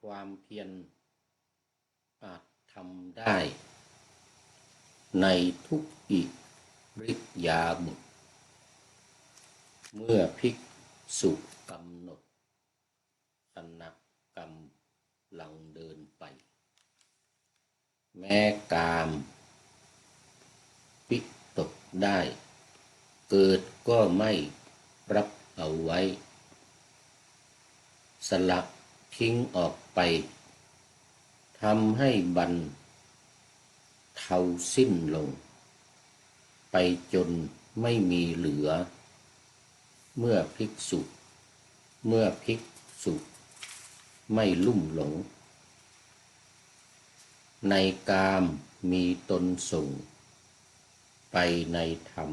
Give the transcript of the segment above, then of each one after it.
ความเพียรอาจทำได้ในทุกอิริยาบถเมื่อภิกษุกำหนดขณะกำลังเดินไปแม้กามวิตกได้เกิดก็ไม่รับเอาไว้สลัดทิ้งออกไปทำให้บรรเทาสิ้นลงไปจนไม่มีเหลือเมื่อภิกษุไม่ลุ่มหลงในกามมีตนส่งไปในธรรม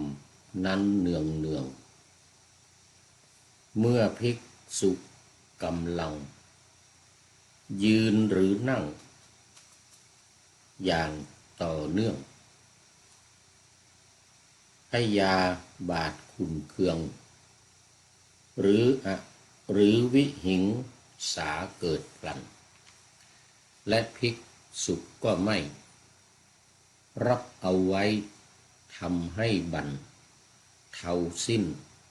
นั้นเนืองเมื่อภิกษุกำลังยืนหรือนั่งอย่างต่อเนื่องให้ยาบาดขุ่นเคืองหรือวิหิงสาเกิดพลันและภิกษุก็ไม่รับเอาไว้ทำให้บั่นเทาสิ้น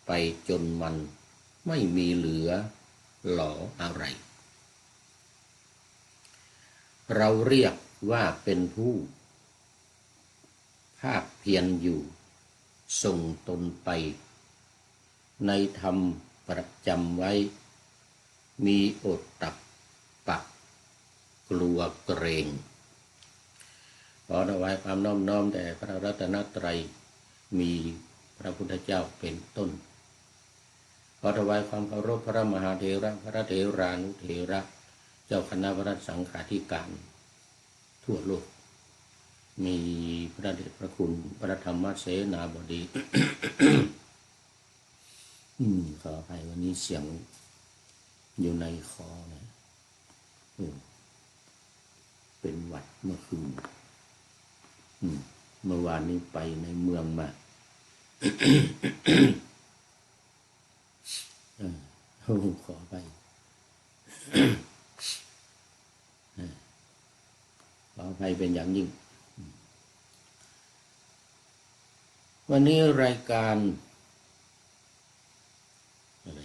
ไปจนมันไม่มีเหลือหลออะไรเราเรียกว่าเป็นผู้ภาคเพียรอยู่ส่งตนไปในธรรมประจำไว้มีอดตับปะกลัวเกรงขอถวายความน้อมแด่พระรัตนตรัยมีพระพุทธเจ้าเป็นต้นขอถวายความเคารพพระมหาเถระพระเถรานุเถระเจ้าคณะพระสังฆาธิการทั่วโลกมีพระเดชพระคุณพระธรรมเสนาบดี ขออภัยวันนี้เสียงอยู่ในคอนะเป็นหวัดเมื่อคืนเมื่อวานนี้ไปในเมืองมา ขอไป ขออภัยเป็นอย่างยิ่งวันนี้รายการอะไร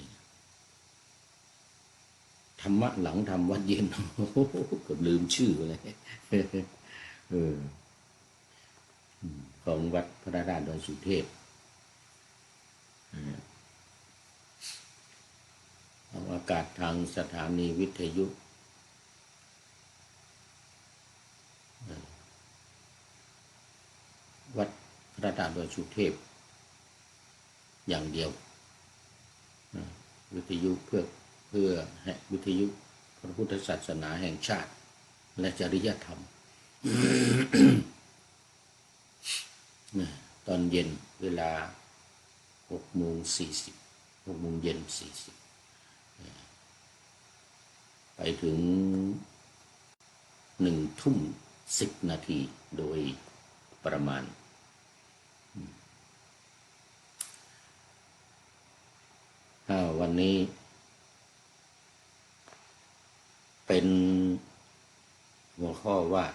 ธรรมะหลังธรรมวัดเย็น ก็ลืมชื่อเลยของวัดพระราชดอยสุเทพออกอากาศทางสถานีวิทยุวัดพระราชดอยสุเทพอย่างเดียววิทยุเพื่อวิทยุพระพุทธศาสนาแห่งชาติและจริยธรรม ตอนเย็นเวลา6:40 6 โมงเย็น40ไปถึง1:10 นาทีโดยประมาณวันนี้เป็นหัวข้อว่า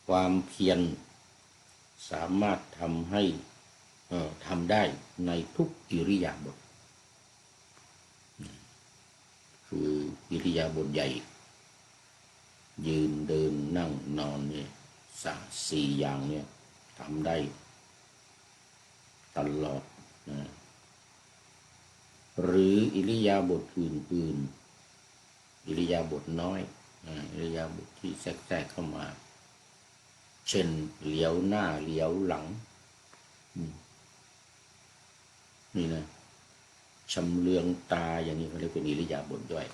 ความเพียรสามารถทำได้ในทุกอิริยาบถคืออิริยาบถใหญ่ยืนเดินนั่งนอนเนี่ย4 อย่างเนี่ยทำได้ตลอดนะหรืออิริยาบถอื่นๆอิริยาบถน้อยอิริยาบถที่แทรกเข้ามาเช่นเหลียวหน้าเหลียวหลังนี่นะชำเลืองตาอย่างนี้เขาเรียกเป็นอิริยาบถย่อย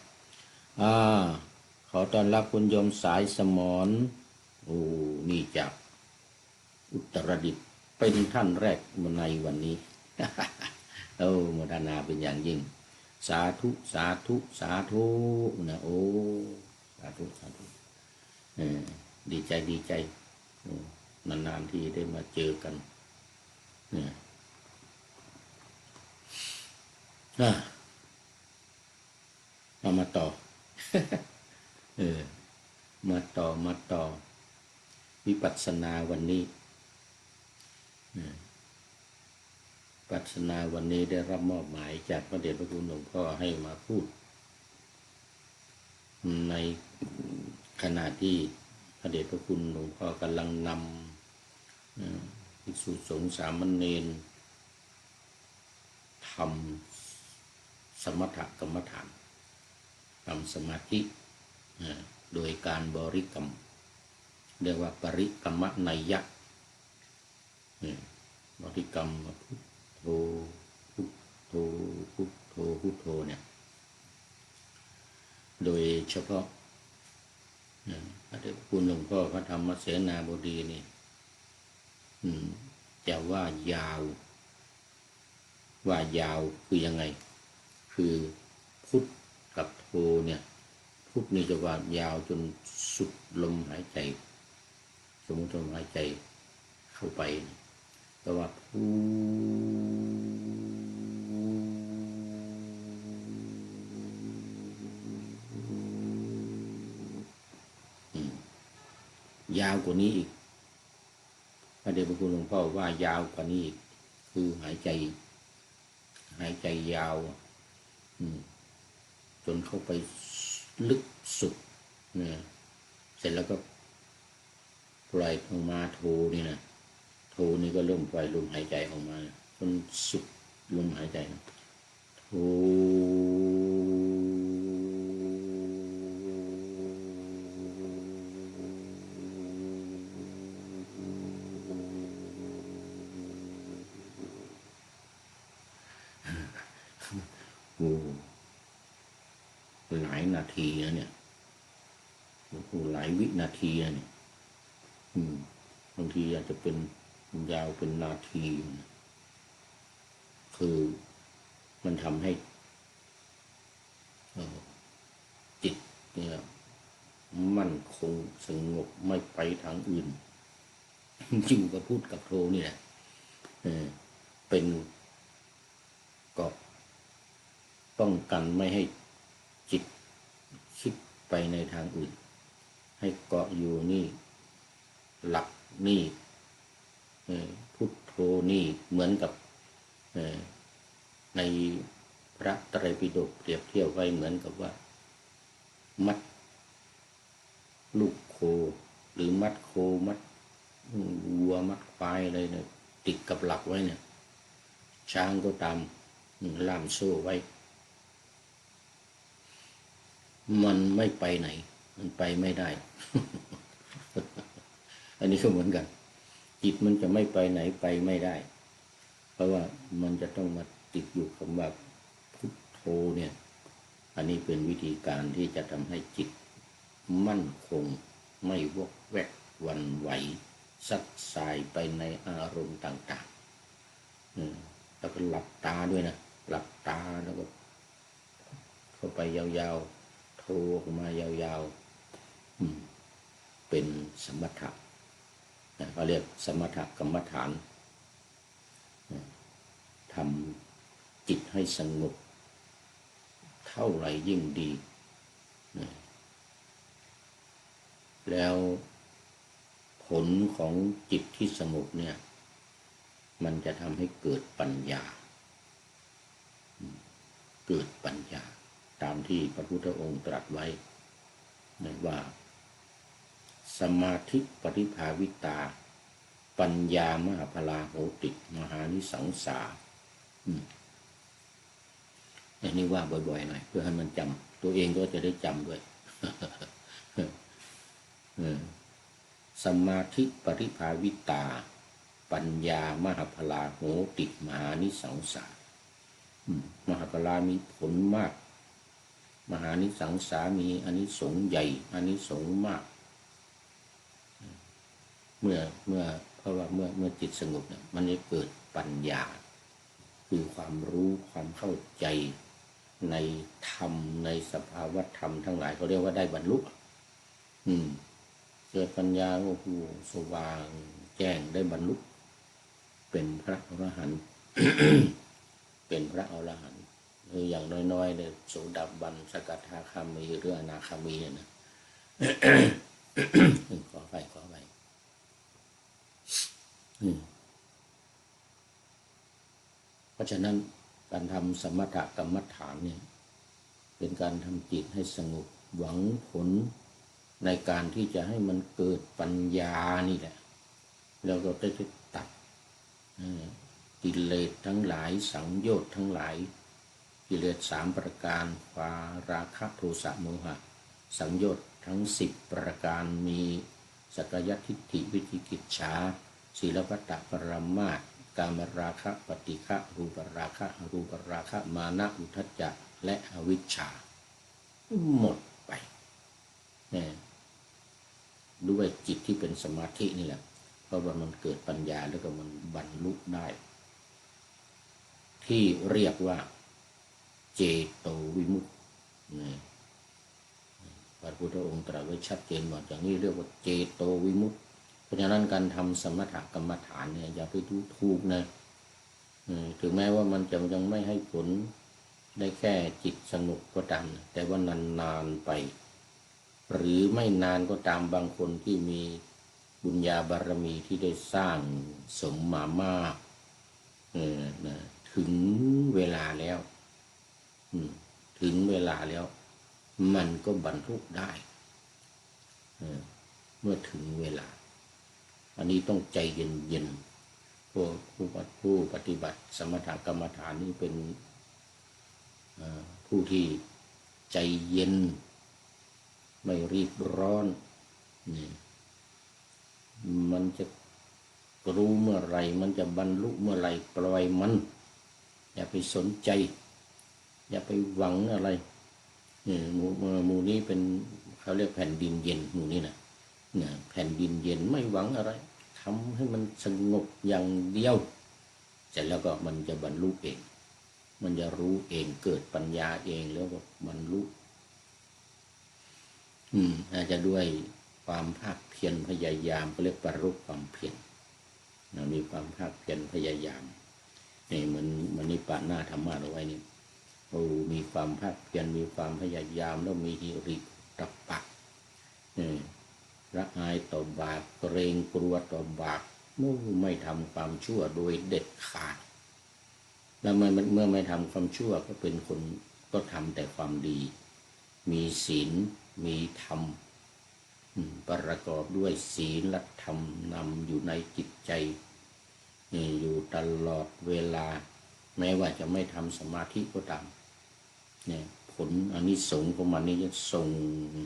ขอต้อนรับคุณโยมสายสมรนี่จากอุตรดิตถ์เป็นท่านแรกในวันนี้ โมทนาเป็นอย่างยิ่งสาธุสาธุสาธุนะสาธุสาธุดีใจนานๆทีได้มาเจอกันเอามาต่อ เออมาต่อวิปัสสนาวันนี้วิปัสสนาวันนี้ได้รับมอบหมายจากพระเดชพระคุณหลวงพ่อให้มาพูดในขณะที่พระเดชพระคุณหลวงพ่อกำลังนำภิกษุสงฆ์สามเณรทำสมถกรรมฐานทำสมาธิโดยการบริกรรมเรียกว่าปริกรรมนัยยะบริกรรมพุทโธพุทโธพุทโธพุทโธเนี่ยโดยเฉพาะพระเดชพระคุณหลวงพ่อพระธรรมเสนาบดีนี่จะว่ายาวคือยังไงคือพุทกับโธเนี่ยพุทนี่จะว่ายาวจนสุดลมหายใจสมมติลมหายใจเข้าไปแต่ว่าพูยาวกว่านี้อีกพระเดชพระคุณหลวงพ่อว่ายาวกว่านี้อีกคือหายใจยาวจนเข้าไปลึกสุดเนี่ยเสร็จแล้วก็ปล่อยออกมาโทนี่นะโทนี่ก็เริ่มปล่อยลมหายใจออกมาจนสุดลมหายใจนะโทหลายนาทีนะเนี่ยหลายวินาทีนะเนี่ยบางทีอาจจะเป็นยาวเป็นนาทีคือมันทำให้จิตเนี่ยมั่นคงสงบไม่ไปทางอื่นอยู่กับพุทธกับโธนี่แหละเป็นเกาะป้องกันไม่ให้จิตคิดไปในทางอื่นให้เกาะอยู่นี่หลักนี่พุทโธนี่เหมือนกับในพระไตรปิฎกเปรียบเทียบไว้เหมือนกับว่ามัดลูกโคหรือมัดโคมัดวัวมัดควายอะไรเนี่ยติดกับหลักไว้เนี่ยช้างก็ตามล่ามโซ่ไว้มันไม่ไปไหนมันไปไม่ได้ อันนี้ก็เหมือนกันจิตมันจะไม่ไปไหนไปไม่ได้เพราะว่ามันจะต้องมาติดอยู่คำว่าพุทโธเนี่ยอันนี้เป็นวิธีการที่จะทำให้จิตมั่นคงไม่วอกแวกวันไหวซัดสายไปในอารมณ์ต่างๆแล้วก็หลับตาด้วยนะหลับตาแล้วก็เข้าไปยาวๆโทรออกมายาวๆเป็นสมถะเขาเรียกสมถกรรมฐานทำจิตให้สงบเท่าไหร่ยิ่งดีแล้วผลของจิตที่สงบเนี่ยมันจะทำให้เกิดปัญญาตามที่พระพุทธองค์ตรัสไว้ว่าสมาธิปริภาวิตาปัญญามหาพลาโหติมหานิสังสาอันนี้ว่าบ่อยๆหน่อยเพื่อให้มันจำตัวเองก็จะได้จำด้วย สมาธิปริภาวิตาปัญญามหาพลาโหติมหานิสังสามหาพลามีผลมากมหานิสังสามีอานิสงส์ใหญ่อานิสงส์มากเมื่อเพราะว่าเมื่อจิตสงบเนี่ยมันจะเกิดปัญญาคือความรู้ความเข้าใจในธรรมในสภาวะธรรมทั้งหลายเขาเรียกว่าได้บรรลุเกิดปัญญาโอ้โหสว่างแจ้งได้บรรลุเป็นพระอรหันต์ เป็นพระอรหันต์อย่างน้อยๆเนี่ยโสดาบันสกทาคามีหรืออนาคามีเนี่ยนะ ขอไปเพราะฉะนั้นการทำสมถกรรมฐานเนี่ยเป็นการทำจิตให้สงบหวังผลในการที่จะให้มันเกิดปัญญานี่แหละแล้วก็จะตัดกิเลสทั้งหลายสังโยชน์ทั้งหลายกิเลส3ประการราคะโทสะโมหะสังโยชน์ทั้ง10ประการมีสักกายทิฏฐิวิจิกิจฉาศีลพัตตปรามาสกามราคะปฏิฆะรูปราคะอรูปราคะมานะอุทธัจจะและอวิชชาหมดไปด้วยจิตที่เป็นสมาธินี่แหละเพราะว่ามันเกิดปัญญาแล้วก็มันบรรลุได้ที่เรียกว่าเจโตวิมุตติพระพุทธองค์ตรัสไว้ชัดเจนว่าอย่างนี้เรียกว่าเจโตวิมุตติเพราะฉะนั้นการทำสมถกรรมฐานเนี่ยอย่าไปดูถูกนะถึงแม้ว่ามันจะยังไม่ให้ผลได้แค่จิตสงบก็ตามแต่ว่านานๆไปหรือไม่นานก็ตามบางคนที่มีบุญญาบารมีที่ได้สร้างสมมามากถึงเวลาแล้วถึงเวลาแล้วมันก็บรรลุได้เมื่อถึงเวลาอันนี้ต้องใจเย็นๆผู้ปฏิบัติสมถกรรมฐานนี่เป็นผู้ที่ใจเย็นไม่รีบร้อนมันจะรู้เมื่อไรมันจะบรรลุเมื่อไรปล่อยมันอย่าไปสนใจอย่าไปหวังอะไรหมู่นี้เป็นเขาเรียกแผ่นดินเย็นหมู่นี้นะแผ่นดินเย็นไม่หวังอะไรทำให้มันสงบอย่างเดียวเสร็จแล้วก็มันจะบรรลุเองมันจะรู้เองเกิดปัญญาเองแล้วก็บรรลุอาจจะด้วยความภาคเพียรพยายามก็เรียกปรารภความเพียรมีความภาคเพียรพยายามนี่เหมือนนิพพานหน้าธรรมะเอาไว้นี่มีความภาคเพียรมีความพยายามแล้วมีหิริตปะละอายต่อบาปเกรงกลัวต่อบาปไม่ทำความชั่วโดยเด็ดขาดแล้วเมื่อไม่ทำความชั่วก็เป็นคนก็ทำแต่ความดีมีศีลมีธรรมประกอบด้วยศีลและธรรมนำอยู่ในจิตใจอยู่ตลอดเวลาแม้ว่าจะไม่ทำสมาธิก็ตามเนี่ยผลอานิสงส์ของมันนี้จะส่ง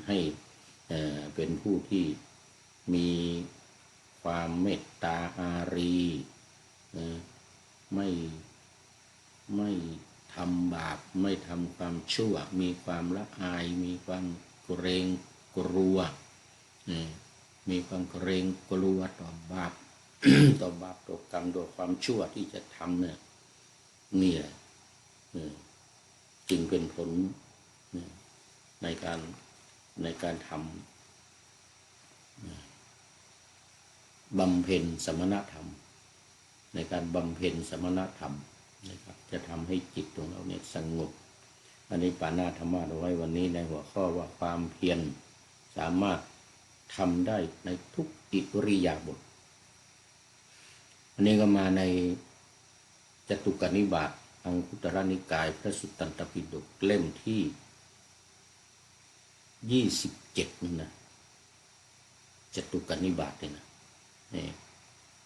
ให้เป็นผู้ที่มีความเมตตาอารีไม่ทำบาปไม่ทำความชั่วมีความละอายมีความเกรงกลัวมีความเกรงกลัวต่อบาป ต่อบาปต่อกรรมต่อความชั่วที่จะทำเนี่ยนี่แหละจึงเป็นผลในการทำบำเพ็ญสมณธรรมในการบำเพ็ญสมณธรรมนะครับจะทำให้จิตของเราเนี่ยสงบอันนี้ปานาธรรมะเอาไว้วันนี้ในหัวข้อว่าความเพียรสามารถทำได้ในทุกอิริยาบถอันนี้ก็มาในจตุกนิบาตอังคุตรนิกายพระสุตตันตปิฎกเล่มที่27นะจตุกนิบาตเนี่ยนะนี่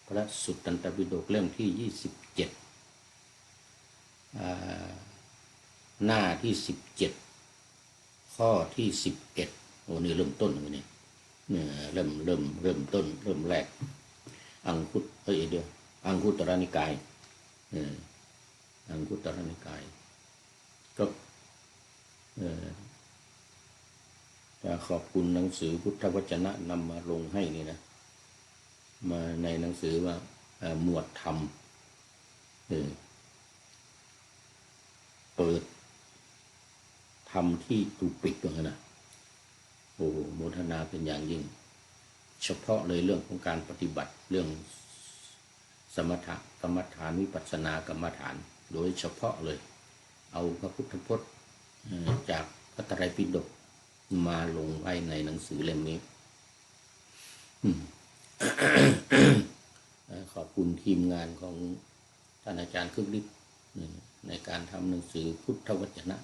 พระสุตตันตปิฎกเล่มที่27หน้าที่17ข้อที่11โอ้นี่เริ่มต้นเลยนี่เริ่มต้นเริ่มแรกอังคุตเดี๋ยวอังคุตรนิกายอังคุตรนิกายก็จะขอบคุณหนังสือพุทธวจนะนำมาลงให้นี่นะมาในหนังสือว่าหมวดธรรมเปิดธรรมที่ตุปิกตรงนั้นนะโอ้โมทนาเป็นอย่างยิ่งเฉพาะเลยเรื่องของการปฏิบัติเรื่องสมถกรรมฐานวิปัสสนากรรมฐานโดยเฉพาะเลยเอาพระพุทธพจน์จากพระไตรปิฎก มาลงไว้ในหนังสือเล่มนี้ ขอบคุณทีมงานของท่านอาจารย์คึกฤทธิ์ในการทำหนังสือพุทธวจนะ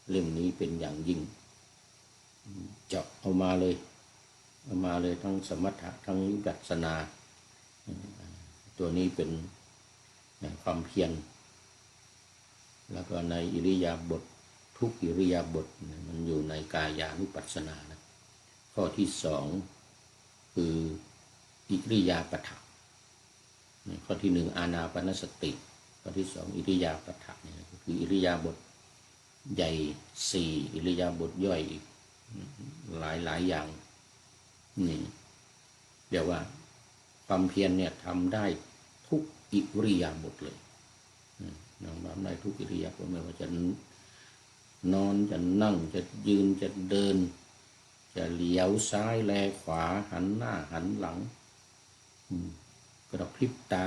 เล่มนี้เป็นอย่างยิ่งเจาะเอามาเลยทั้งสมถะทั้งวิปัสสนาตัวนี้เป็นความเพียรแล้วก็ในอิริยาบถทุกอิริยาบถมันอยู่ในกายานุปัสสนานะข้อที่สองคืออิริยาปถะข้อที่หนึ่งอานาปานสติข้อที่สองอิริยาปถะเนี่ยคืออิริยาบถใหญ่สี่อิริยาบถย่อยอีกหลายอย่างนี่เรียกว่าความเพียรเนี่ยทำได้ทุกอิริยาบถเลยทำได้ทุกอิริยาบถไม่ว่าจะนอนจะนั่งจะยืนจะเดินจะเหลียวซ้ายแลขวาหันหน้าหันหลังกระพริบตา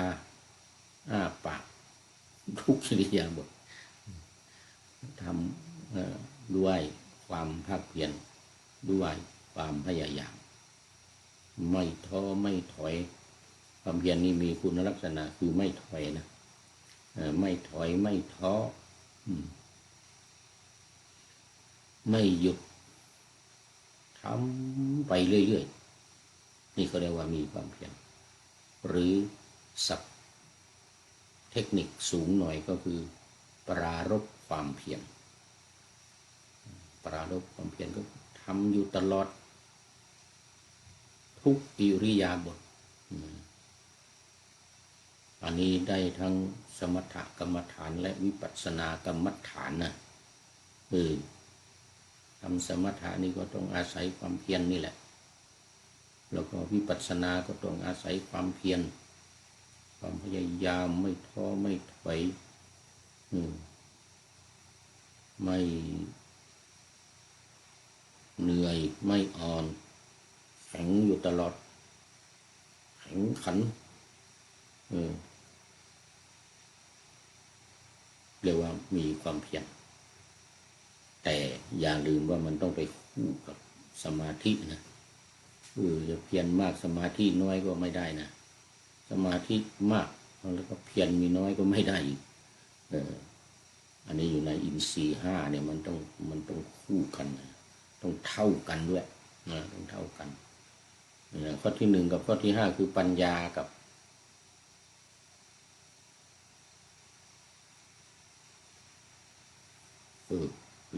อ้าปากทุกอิริยาบถทำด้วยความภาคเพียรด้วยความพยายามไม่ท้อไม่ถอยความเพียรนี่มีคุณลักษณะคือไม่ถอยนะไม่ถอยไม่ท้อไม่หยุดทำไปเรื่อยๆนี่เขาเรียกว่ามีความเพียรหรือศัพท์เทคนิคสูงหน่อยก็คือปรารภความเพียรปรารภความเพียรก็ทำอยู่ตลอดทุกอิริยาบถอันนี้ได้ทั้งสมถกรรมฐานและวิปัสสนากรรมฐานนะทำสมถะนี่ก็ต้องอาศัยความเพียรนี่แหละแล้วก็วิปัสสนาก็ต้องอาศัยความเพียรความพยายามไม่ท้อไม่ถอยไม่เหนื่อยไม่อ่อนแข็งอยู่ตลอดแข็งขันเรียกว่ามีความเพียรแต่อย่าลืมว่ามันต้องไปคู่กับสมาธินะจะเพียรมากสมาธิน้อยก็ไม่ได้นะสมาธิมากแล้วก็เพียรมีน้อยก็ไม่ได้อีกอันนี้อยู่ในอินทรีย์ห้าเนี่ยมันต้องคู่กันต้องเท่ากันด้วยนะต้องเท่ากันข้อที่หนึ่งกับข้อที่ห้าคือปัญญากับ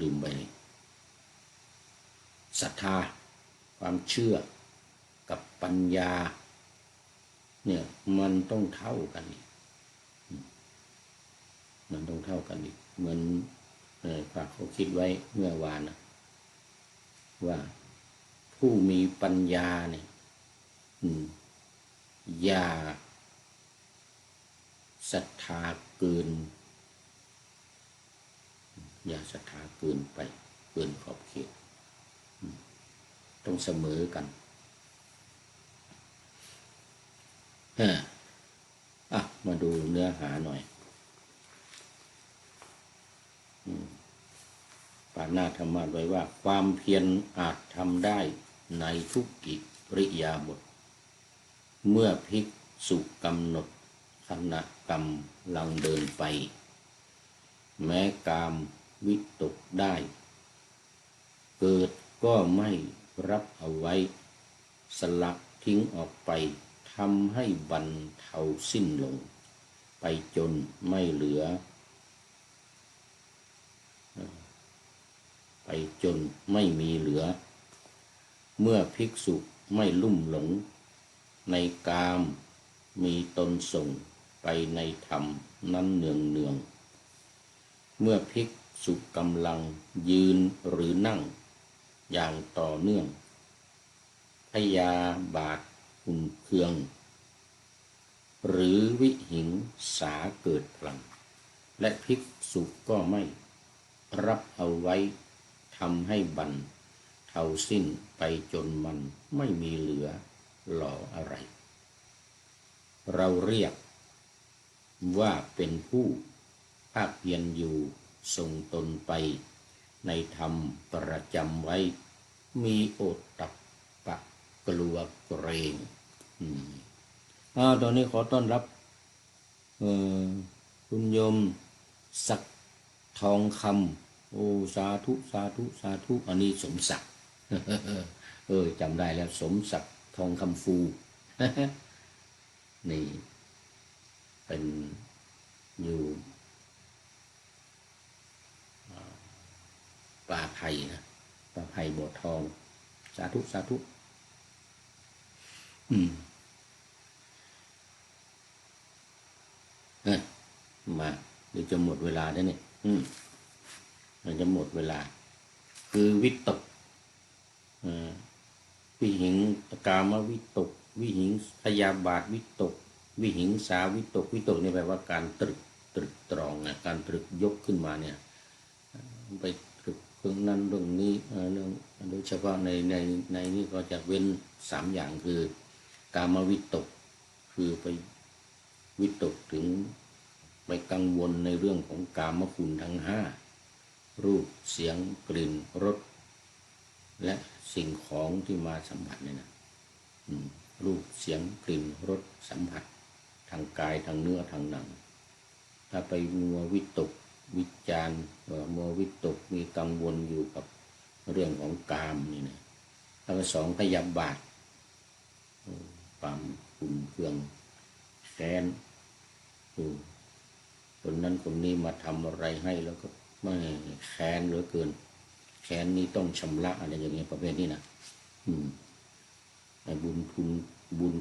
ลืมไปศรัทธาความเชื่อกับปัญญาเนี่ยมันต้องเท่ากันอีกมันต้องเท่ากันอีกเหมือนพระเขาคิดไว้เมื่อวานนะว่าผู้มีปัญญาเนี่ยอย่าศรัทธาเกินอย่าศรัทธาเกินไปเกินขอบเขตต้องเสมอกันมาดูเนื้อหาหน่อยปานาธรรมะไว้ว่าความเพียรอาจทำได้ในทุกอิริยาบถเมื่อภิกษุกำหนดขณะกำลังเดินไปแม้กามวิตกได้เกิดก็ไม่รับเอาไว้สลัดทิ้งออกไปทำให้บรรเทาสิ้นลงไปจนไม่เหลือไปจนไม่มีเหลือเมื่อภิกษุไม่ลุ่มหลงในกามมีตนส่งไปในธรรมนั้นเนืองเมื่อภิกษุกำลังยืนหรือนั่งอย่างต่อเนื่องพยาบาทขุ่นเคืองหรือวิหิงสาเกิดพลันและภิกษุก็ไม่รับเอาไว้ทำให้บรรเทาสิ้นไปจนมันไม่มีเหลือหล่ออะไรเราเรียกว่าเป็นผู้ภาคเพียรอยู่ส่งตนไป ในธรรมประจำไว้มีโอตตัปปะกลัวเกรงตอนนี้ขอต้อนรับคุณโยมศักดิ์ทองคำโอ้สาธุสาธุสาธุอันนี้สมศักดิ์จำได้แล้วสมศักดิ์ทองคำฟู นี่เป็นอยู่ป่าไผ่นะป่าไผ่บัวทองสาธุสาธุมาเดี๋ยวจะหมดเวลาแล้วเนี่ยมันจะหมดเวลาคือวิตกวิหิงกามวิตกวิหิงพยาบาทวิตกวิหิงสาวิตกวิตกนี่แปลว่าการตรึกตรองนะการตรึกยกขึ้นมาเนี่ยไปตรึกเรื่องนั้นเรื่องนี้เรื่องโดยเฉพาะในนี้ก็จะเว้น3อย่างคือกามวิตกคือไปวิตกถึงไปกังวลในเรื่องของกามคุณทั้ง5รูปเสียงกลิ่นรสและสิ่งของที่มาสัมผัสเนี่ยนะรูปเสียงกลิ่นรสสัมผัสทางกายทางเนื้อทางหนังถ้าไปมัววิตกวิจารณ์มัววิตกมีกังวลอยู่กับเรื่องของกามนี่นะถ้าไป2พยาบาทความขุ่นเคืองแค้นคนนั้นคนนี้มาทำอะไรให้แล้วก็ไม่แค้นเหลือเกินแค้นนี้ต้องชำระอะไรอย่างเงี้ยประเภทนี้นะบุญ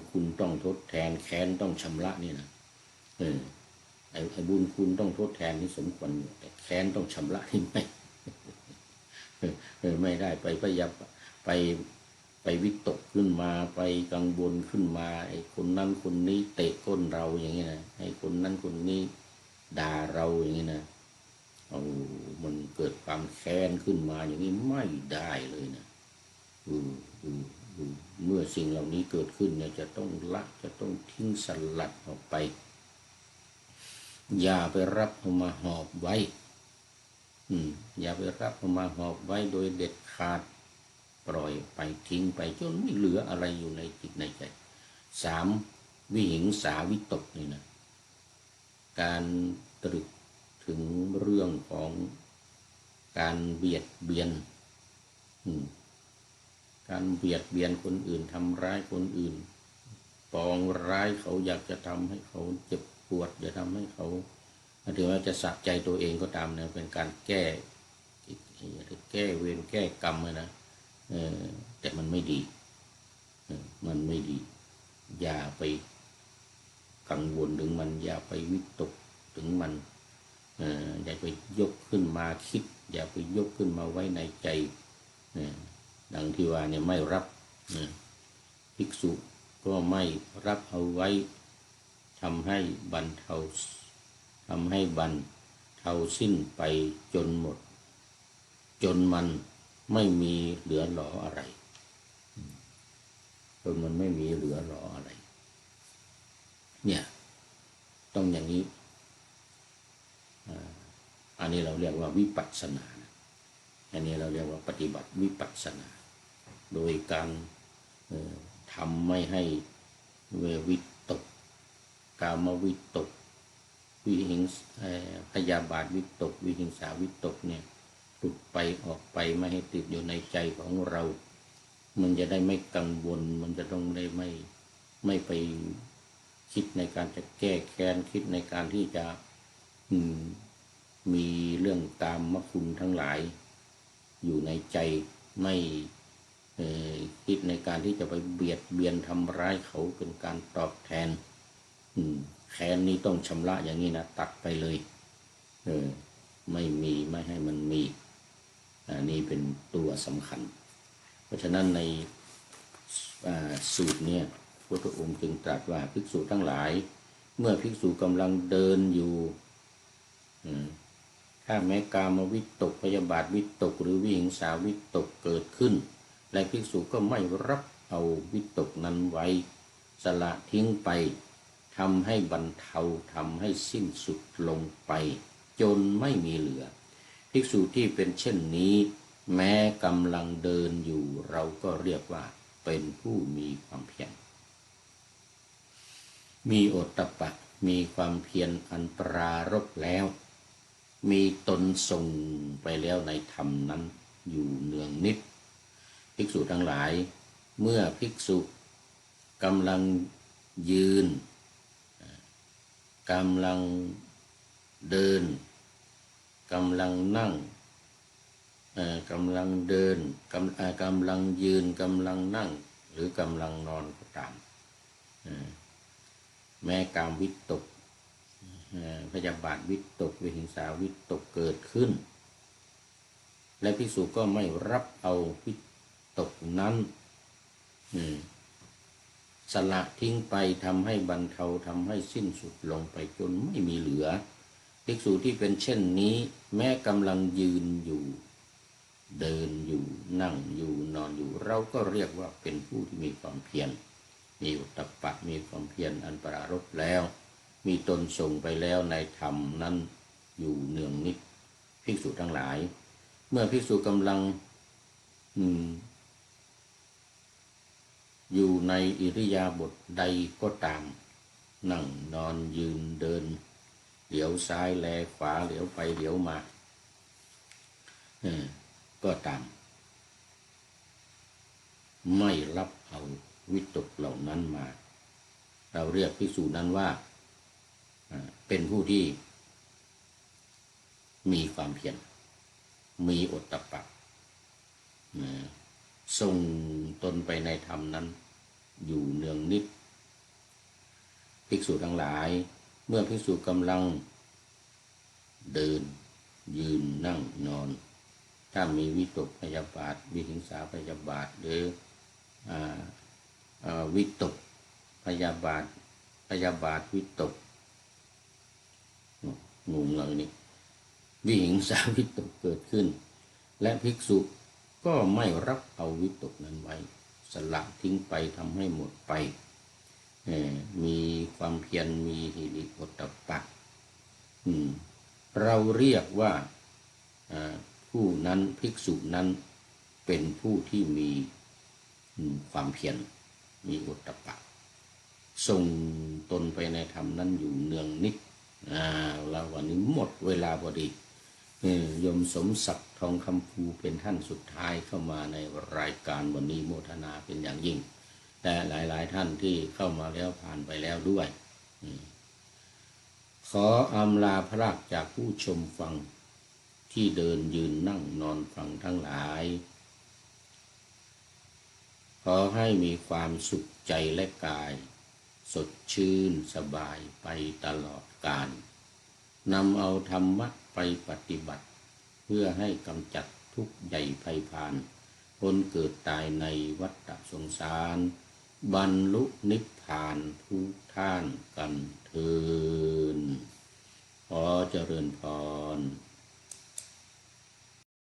คุณต้องทดแทนแค้นต้องชำระนี่นะไอ้บุญคุณต้องทดแทนนี่สมควรอยู่แต่แค้นต้องชำระที่ไม่ได้ไปพยายามไปวิตกขึ้นมาไปกังวลขึ้นมาไอ้คนนั้นคนนี้เตะก้นเราอย่างนี้นะไอ้คนนั้นคนนี้ด่าเราอย่างนี้นะมันเกิดความแค้นขึ้นมาอย่างนี้ไม่ได้เลยนะเมื่อสิ่งเหล่านี้เกิดขึ้นเนี่ยจะต้องละจะต้องทิ้งสลัดออกไปอย่าไปรับเอามาหอบไว้อย่าไปรับเอามาหอบไว้โดยเด็ดขาดปล่อยไปทิ้งไปจนไม่เหลืออะไรอยู่ในจิตในใจ3วิหิงสาวิตกนี่นะการตรึกถึงเรื่องของการเบียดเบียนการเบียดเบียนคนอื่นทำร้ายคนอื่นปองร้ายเขาอยากจะทำให้เขาเจ็บปวดจะทำให้เขาถึงว่าจะสะใจตัวเองก็ตามนะเป็นการแก้เวรแก้กรรมนะแต่มันไม่ดีมันไม่ดีอย่าไปกังวลถึงมันอย่าไปวิตกถึงมันอย่าไปยกขึ้นมาคิดอย่าไปยกขึ้นมาไว้ในใจดังที่ว่าเนี่ยไม่รับภิกษุก็ไม่รับเอาไว้ทำให้บรรเทาสิ้นไปจนหมดจนมันไม่มีเหลือหลออะไรจนมันไม่มีเหลือหลออะไรเนี่ยต้องอย่างนี้อันนี้เราเรียกว่าวิปัสสนาอันนี้เราเรียกว่าปฏิบัติวิปัสสนาโดยการทำไม่ให้วิตกกามวิตกวิหิงพยาบาทวิตกวิหิงสาวิตกเนี่ยหลุดไปออกไปไม่ให้ติดอยู่ในใจของเรามันจะได้ไม่กังวลมันจะต้องได้ไม่ไปคิดในการจะแก้แค้นคิดในการที่จะมีเรื่องกามคุณทั้งหลายอยู่ในใจไม่คิดในการที่จะไปเบียดเบียนทำร้ายเขาเป็นการตอบแทนแค้นนี้ต้องชำระอย่างนี้นะตัดไปเลยไม่ให้มันมีนี่เป็นตัวสำคัญเพราะฉะนั้นในสูตรเนี่ยพระพุทธองค์จึงตรัสว่าภิกษุทั้งหลายเมื่อภิกษุกำลังเดินอยู่ถ้าแม้กามวิตกพยาบาทวิตกหรือวิหิงสาวิตกเกิดขึ้นและภิกษุก็ไม่รับเอาวิตกนั้นไว้สละทิ้งไปทำให้บรรเทาทำให้สิ้นสุดลงไปจนไม่มีเหลือ ภิกษุที่เป็นเช่นนี้แม้กำลังเดินอยู่เราก็เรียกว่าเป็นผู้มีความเพียรมีโอตตัปปะมีความเพียรอันปรารภแล้วมีตนส่งไปแล้วในธรรมนั้นอยู่เนืองนิดภิกษุทั้งหลายเมื่อภิกษุกำลังยืนกำลังเดินกำลังนั่งกำลังเดินกำลังยืนกำลังนั่งหรือกำลังนอนก็ตามแม้กามวิตกพยาบาทวิตกวิหิงสาวิตกเกิดขึ้นและภิกษุก็ไม่รับเอาวิตกนั้นสละทิ้งไปทำให้บรรเทาทำให้สิ้นสุดลงไปจนไม่มีเหลือภิกษุที่เป็นเช่นนี้แม้กำลังยืนอยู่เดินอยู่นั่งอยู่นอนอยู่เราก็เรียกว่าเป็นผู้ที่มีความเพียรมีอุตตัปปะมีความเพียรอันปรารภแล้วมีตนส่งไปแล้วในธรรมนั้นอยู่เนืองนิดภิกษุทั้งหลายเมื่อภิกษุกำลังอยู่ในอิริยาบถใดก็ตามนั่งนอนยืนเดินเหลียวซ้ายแลขวาเหลียวไปเหลียวมาก็ตามไม่รับเอาวิตกเหล่านั้นมาเราเรียกภิกษุนั้นว่าเป็นผู้ที่มีความเพียรมีโอตตัปปะส่งตนไปในธรรมนั้นอยู่เนืองนิดภิกษุทั้งหลายเมื่อภิกษุกำลังเดินยืนนั่งนอนถ้ามีวิตกพยาบาทวิหิงสาพยาบาทหรือวิตกพยาบาทวิตกงงเลยนี่วิหิงสาวิตกเกิดขึ้นและภิกษุก็ไม่รับเอาวิตกนั้นไว้สละทิ้งไปทำให้หมดไปมีความเพียรมีหิริโอตตัปปะเราเรียกว่าผู้นั้นภิกษุนั้นเป็นผู้ที่มีความเพียรมีโอตตัปปะส่งตนไปในธรรมนั้นอยู่เนืองนิดเราวันนี้หมดเวลาพอดีโยมสมศักดิ์ทองคำภูเป็นท่านสุดท้ายเข้ามาในรายการวันนี้โมทนาเป็นอย่างยิ่งแต่หลายๆท่านที่เข้ามาแล้วผ่านไปแล้วด้วยขออำลาพระจากผู้ชมฟังที่เดินยืนนั่งนอนฟังทั้งหลายขอให้มีความสุขใจและกายสดชื่นสบายไปตลอดกาลนำเอาธรรมะไปปฏิบัติเพื่อให้กำจัดทุกข์ใหญ่ภัยพานพ้นเกิดตายในวัฏสงสารบรรลุนิพพานทุกท่านกันเถิดขอเจริญพร